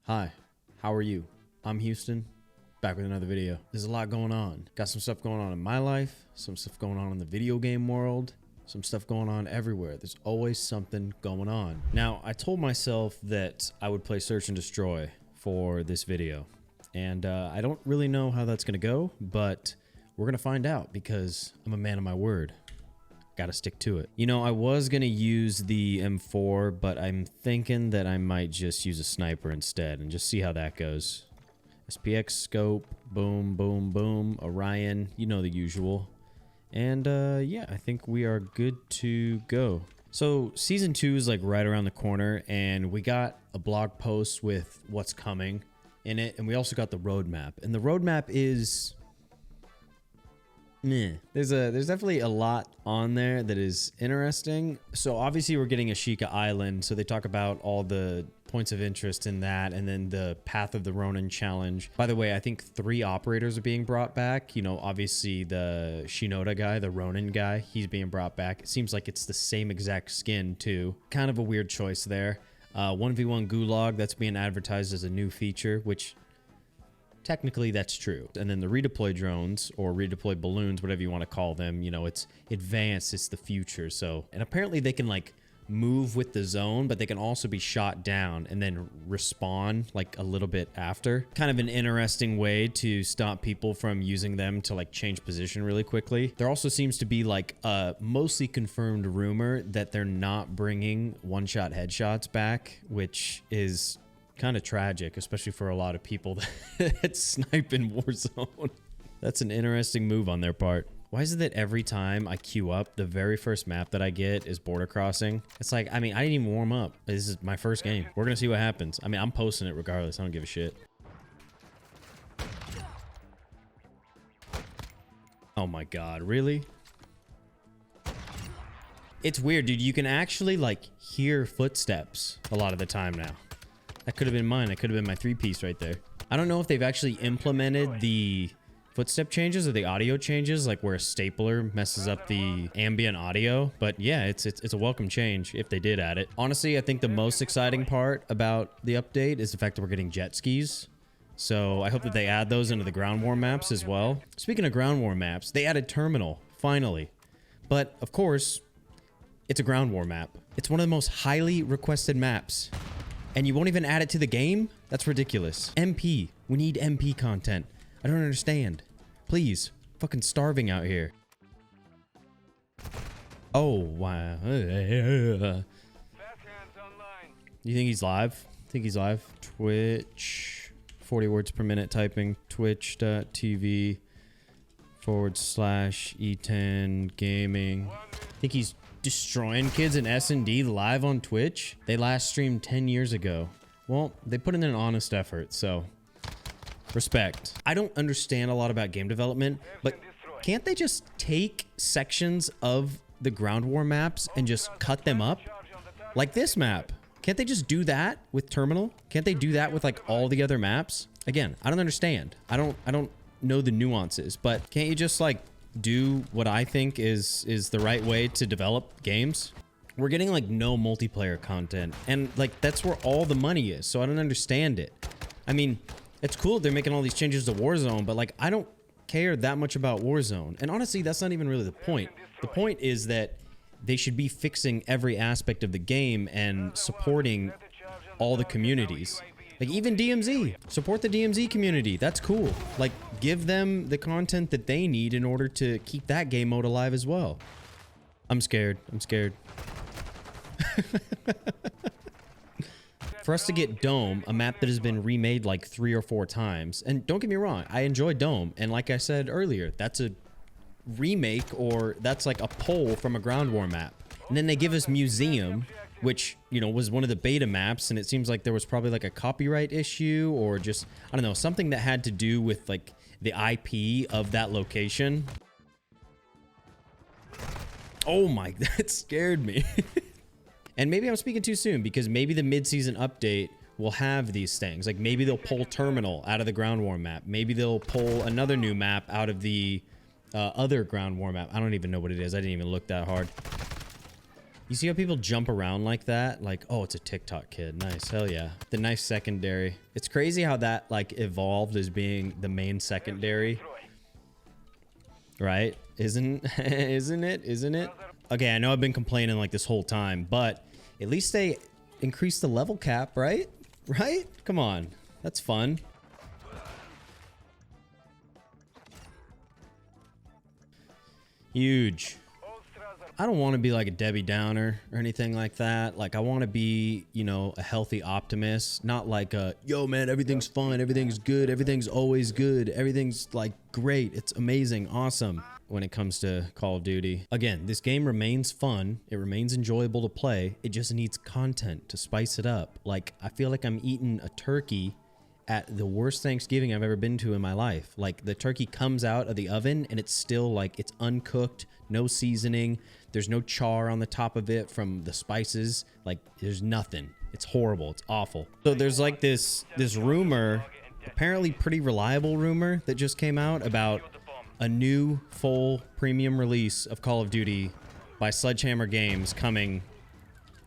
Hi, how are you? I'm Houston, back with another video. There's a lot going on. Got some stuff going on in my life, some stuff going on in the video game world, some stuff going on everywhere. There's always something going on. Now, I told myself that I would play Search and Destroy for this video, and I don't really know how that's gonna go, but we're gonna find out because I'm a man of my word. Gotta stick to it. You know, I was gonna use the M4, but I'm thinking that I might just use a sniper instead and just see how that goes. SPX scope, boom, boom, boom, Orion, you know the usual. And yeah, I think we are good to go. So season 2 is like right around the corner, and we got a blog post with what's coming in it, and we also got the roadmap. And the roadmap is meh. There's definitely a lot on there that is interesting. So obviously we're getting Ashika Island, so they talk about all the points of interest in that, and then the Path of the Ronin challenge. By the way, I think 3 operators are being brought back. You know, obviously the Shinoda guy, the Ronin guy, he's being brought back. It seems like it's the same exact skin too. Kind of a weird choice there. 1v1 Gulag, that's being advertised as a new feature, which technically that's true. And then the redeploy drones, or redeploy balloons, whatever you want to call them, you know, it's advanced, it's the future. So, and apparently they can like move with the zone, but they can also be shot down and then respawn like a little bit after. Kind of an interesting way to stop people from using them to like change position really quickly. There also seems to be like a mostly confirmed rumor that they're not bringing one-shot headshots back, which is kind of tragic, especially for a lot of people that snipe in Warzone. That's an interesting move on their part. Why is it that every time I queue up, the very first map that I get is border crossing? It's like, I mean, I didn't even warm up. This is my first game. We're gonna see what happens. I mean, I'm posting it regardless. I don't give a shit. Oh my god, really? It's weird, dude. You can actually like hear footsteps a lot of the time now. That could have been mine. That could have been my 3-piece right there. I don't know if they've actually implemented the footstep changes or the audio changes, like where a stapler messes up the ambient audio. But yeah, it's a welcome change if they did add it. Honestly, I think the most exciting part about the update is the fact that we're getting jet skis. So I hope that they add those into the ground war maps as well. Speaking of ground war maps, they added Terminal, finally. But of course, it's a ground war map. It's one of the most highly requested maps. And you won't even add it to the game? That's ridiculous. MP. We need MP content. I don't understand. Please. Fucking starving out here. Oh, wow. You think he's live? Think he's live? Twitch. 40 words per minute typing. Twitch.tv/E10 gaming. Think he's destroying kids in S&D live on Twitch? They last streamed 10 years ago. Well, they put in an honest effort, so respect. I don't understand a lot about game development, but can't they just take sections of the ground war maps and just cut them up? Like this map. Can't they just do that with Terminal? Can't they do that with like all the other maps? Again, I don't understand. I don't know the nuances, but can't you just like do what I think is the right way to develop games? We're getting like no multiplayer content, and like that's where all the money is, so I don't understand it. I mean, it's cool they're making all these changes to Warzone, but like I don't care that much about Warzone. And honestly, that's not even really the point. The point is that they should be fixing every aspect of the game and supporting all the communities. Like even DMZ, support the DMZ community. That's cool. Like give them the content that they need in order to keep that game mode alive as well. I'm scared. I'm scared. For us to get Dome, a map that has been remade like 3 or 4 times, and don't get me wrong, I enjoy Dome, and like I said earlier, that's a remake, or that's like a pull from a ground war map. And then they give us Museum, which, you know, was one of the beta maps, and it seems like there was probably like a copyright issue, or just, I don't know, something that had to do with like the IP of that location. Oh my, that scared me. And maybe I'm speaking too soon, because maybe the mid-season update will have these things. Like maybe they'll pull Terminal out of the ground war map. Maybe they'll pull another new map out of the other ground war map. I don't even know what it is. I didn't even look that hard. You see how people jump around like that? Like, oh, it's a TikTok kid. Nice. Hell yeah. The nice secondary. It's crazy how that like evolved as being the main secondary. Right? Isn't it? Okay, I know I've been complaining like this whole time, but at least they increased the level cap, right? Right? Come on. That's fun. Huge. I don't want to be like a Debbie Downer or anything like that. Like, I want to be, you know, a healthy optimist, not like a, yo, man, everything's fine, everything's good, everything's always good, everything's like great, it's amazing, awesome when it comes to Call of Duty. Again, this game remains fun, it remains enjoyable to play, it just needs content to spice it up. Like, I feel like I'm eating a turkey at the worst Thanksgiving I've ever been to in my life. Like, the turkey comes out of the oven and it's still like, it's uncooked, no seasoning, there's no char on the top of it from the spices, like there's nothing. It's horrible, it's awful. So there's like this rumor, apparently pretty reliable rumor, that just came out about a new full premium release of Call of Duty by Sledgehammer Games coming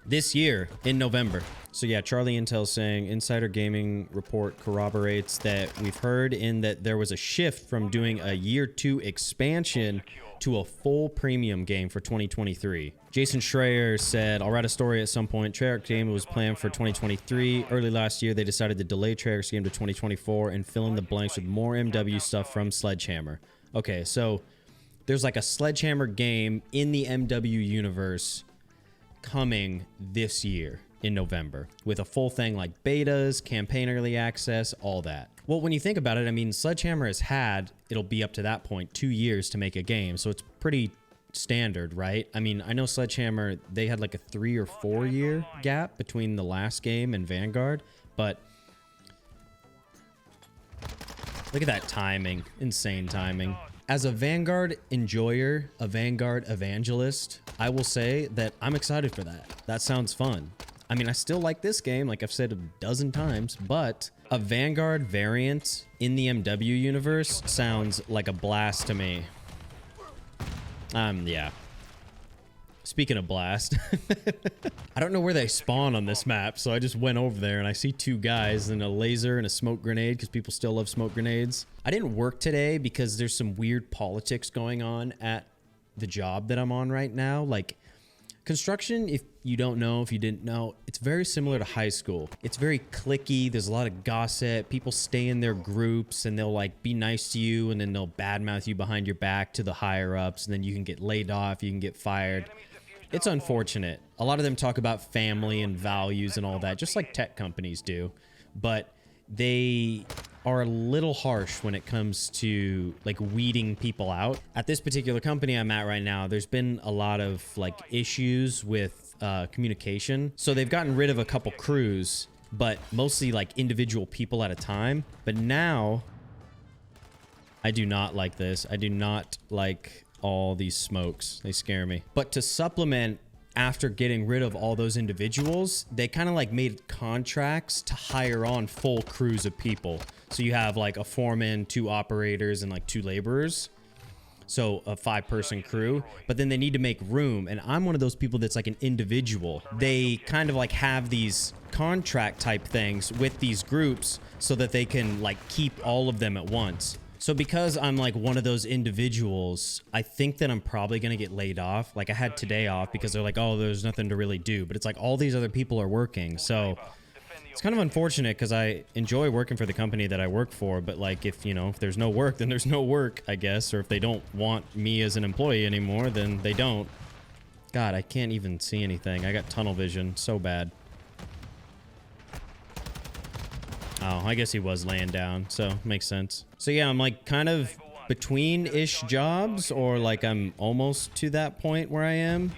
this year in November. So yeah, Charlie Intel saying Insider Gaming report corroborates that we've heard in that there was a shift from doing a year 2 expansion to a full premium game for 2023. Jason Schreier said, I'll write a story at some point. Treyarch's game was planned for 2023. Early last year, they decided to delay Treyarch's game to 2024 and fill in the blanks with more MW stuff from Sledgehammer. Okay, so there's like a Sledgehammer game in the MW universe coming this year in November with a full thing like betas, campaign early access, all that. Well, when you think about it, I mean, Sledgehammer has had, it'll be up to that point, 2 years to make a game. So it's pretty standard, right? I mean, I know Sledgehammer, they had like a 3 or 4 year gap between the last game and Vanguard, but look at that timing, insane timing. As a Vanguard enjoyer, a Vanguard evangelist, I will say that I'm excited for that. That sounds fun. I mean, I still like this game, like I've said a dozen times, but a Vanguard variant in the MW universe sounds like a blast to me. Yeah. Speaking of blast, I don't know where they spawn on this map, so I just went over there and I see 2 guys and a laser and a smoke grenade because people still love smoke grenades. I didn't work today because there's some weird politics going on at the job that I'm on right now. Like, construction, if you don't know, if you didn't know, it's very similar to high school. It's very cliquey. There's a lot of gossip. People stay in their groups and they'll like be nice to you and then they'll badmouth you behind your back to the higher ups and then you can get laid off, you can get fired. It's unfortunate. A lot of them talk about family and values and all that, just like tech companies do. But they are a little harsh when it comes to like weeding people out. At this particular company I'm at right now, there's been a lot of like issues with communication. So they've gotten rid of a couple crews, but mostly like individual people at a time. But now, I do not like this. I do not like all these smokes. They scare me. But to supplement, after getting rid of all those individuals, they kind of like made contracts to hire on full crews of people. So you have like a foreman, 2 operators, and like 2 laborers. So a 5-person crew, but then they need to make room. And I'm one of those people that's like an individual. They kind of like have these contract type things with these groups so that they can like keep all of them at once. So because I'm like one of those individuals, I think that I'm probably going to get laid off. Like I had today off because they're like, oh, there's nothing to really do. But it's like all these other people are working. So it's kind of unfortunate because I enjoy working for the company that I work for. But like if, you know, if there's no work, then there's no work, I guess. Or if they don't want me as an employee anymore, then they don't. God, I can't even see anything. I got tunnel vision so bad. Oh, I guess he was laying down, so makes sense. So yeah, I'm like kind of between-ish jobs, or like I'm almost to that point where I am.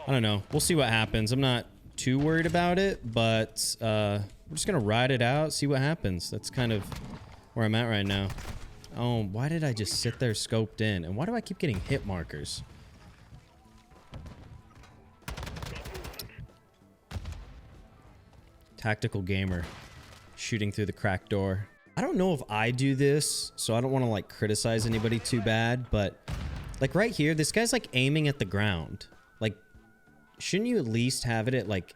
I don't know. We'll see what happens. I'm not too worried about it, but we're just gonna ride it out, see what happens. That's kind of where I'm at right now. Oh, why did I just sit there scoped in? And why do I keep getting hit markers? Tactical gamer. Shooting through the cracked door. I don't know if I do this, so I don't want to like criticize anybody too bad, but like right here, this guy's like aiming at the ground. Like, shouldn't you at least have it at like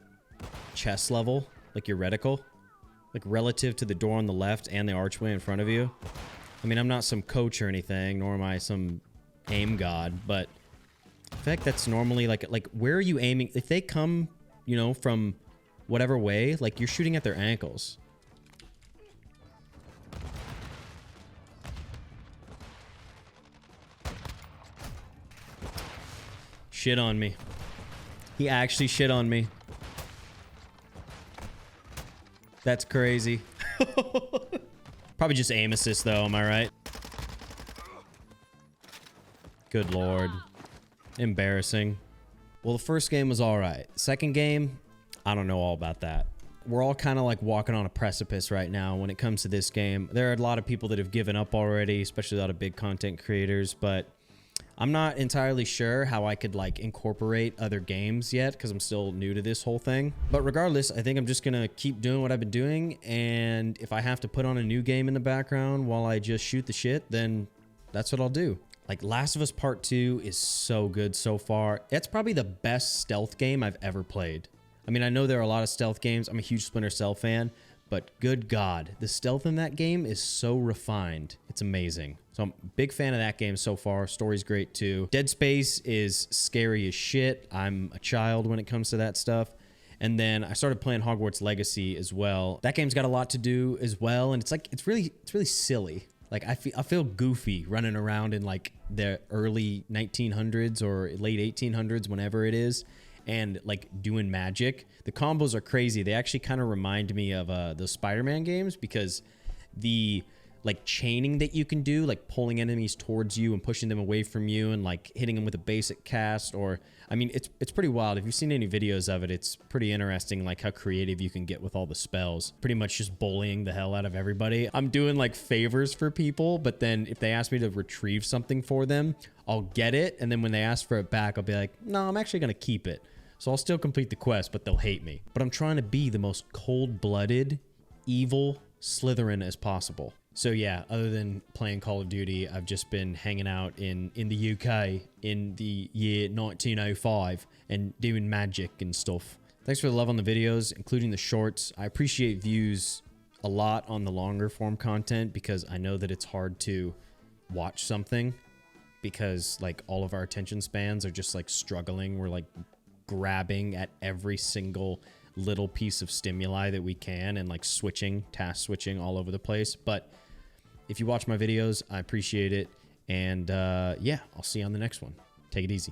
chest level, like your reticle, like relative to the door on the left and the archway in front of you? I mean, I'm not some coach or anything, nor am I some aim god, but I feel like that's normally like where are you aiming? If they come, you know, from whatever way, like you're shooting at their ankles. Shit on me. He actually shit on me. That's crazy. Probably just aim assist though, am I right? Good lord. Embarrassing. Well, the first game was alright. Second game, I don't know all about that. We're all kind of like walking on a precipice right now when it comes to this game. There are a lot of people that have given up already, especially a lot of big content creators, but I'm not entirely sure how I could like incorporate other games yet because I'm still new to this whole thing. But regardless, I think I'm just gonna keep doing what I've been doing, and if I have to put on a new game in the background while I just shoot the shit, then that's what I'll do. Like Last of Us Part 2 is so good so far. It's probably the best stealth game I've ever played. I mean, I know there are a lot of stealth games. I'm a huge Splinter Cell fan, but good God, the stealth in that game is so refined. It's amazing. So I'm a big fan of that game so far. Story's great too. Dead Space is scary as shit. I'm a child when it comes to that stuff. And then I started playing Hogwarts Legacy as well. That game's got a lot to do as well, and it's really silly. Like I feel goofy running around in like the early 1900s or late 1800s, whenever it is, and like doing magic. The combos are crazy. They actually kind of remind me of the Spider-Man games, because the like chaining that you can do, like pulling enemies towards you and pushing them away from you and like hitting them with a basic cast, or I mean, it's pretty wild. If you've seen any videos of it, it's pretty interesting, like how creative you can get with all the spells. Pretty much just bullying the hell out of everybody. I'm doing like favors for people, but then if they ask me to retrieve something for them, I'll get it, and then when they ask for it back, I'll be like, no, I'm actually gonna keep it. So I'll still complete the quest, but they'll hate me. But I'm trying to be the most cold-blooded, evil Slytherin as possible. So yeah, other than playing Call of Duty, I've just been hanging out in the UK in the year 1905 and doing magic and stuff. Thanks for the love on the videos, including the shorts. I appreciate views a lot on the longer form content, because I know that it's hard to watch something because like all of our attention spans are just like struggling. We're like grabbing at every single little piece of stimuli that we can and like task switching all over the place. But if you watch my videos, I appreciate it. And yeah, I'll see you on the next one. Take it easy.